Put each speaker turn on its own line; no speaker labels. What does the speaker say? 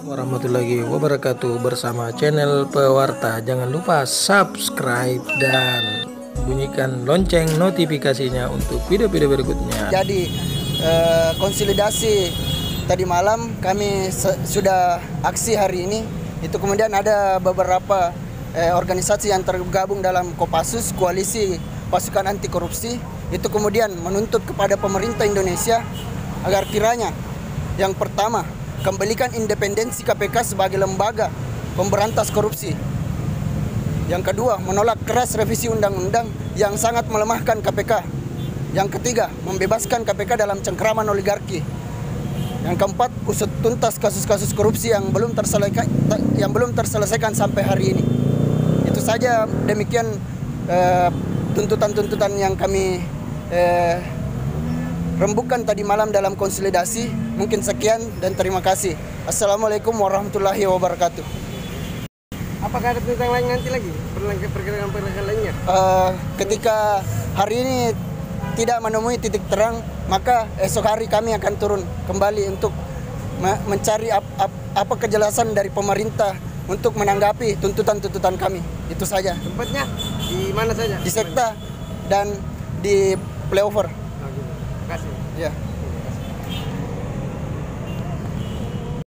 warahmatullahi wabarakatuh bersama channel Pewarta. Jangan lupa subscribe dan bunyikan lonceng notifikasinya untuk video-video berikutnya.
Jadi konsolidasi tadi malam kami sudah aksi hari ini. Itu kemudian ada beberapa organisasi yang tergabung dalam Kopassus, Koalisi Pasukan Anti Korupsi. Itu kemudian menuntut kepada pemerintah Indonesia agar kiranya yang pertama, kembalikan independensi KPK sebagai lembaga pemberantas korupsi. Yang kedua, menolak keras revisi undang-undang yang sangat melemahkan KPK. Yang ketiga, membebaskan KPK dalam cengkraman oligarki. Yang keempat, usut tuntas kasus-kasus korupsi yang belum terselesaikan sampai hari ini. Itu saja, demikian tuntutan-tuntutan yang kami rembukan tadi malam dalam konsolidasi. Mungkin sekian dan terima kasih. Assalamualaikum warahmatullahi wabarakatuh.
Apakah ada tuntutan lain nanti lagi? Pergerakan lainnya?
Ketika hari ini tidak menemui titik terang, maka esok hari kami akan turun kembali untuk mencari apa kejelasan dari pemerintah untuk menanggapi tuntutan-tuntutan kami. Itu saja.
Tempatnya di mana saja?
Di sekta dan di flyover.
Terima kasih.
Ya.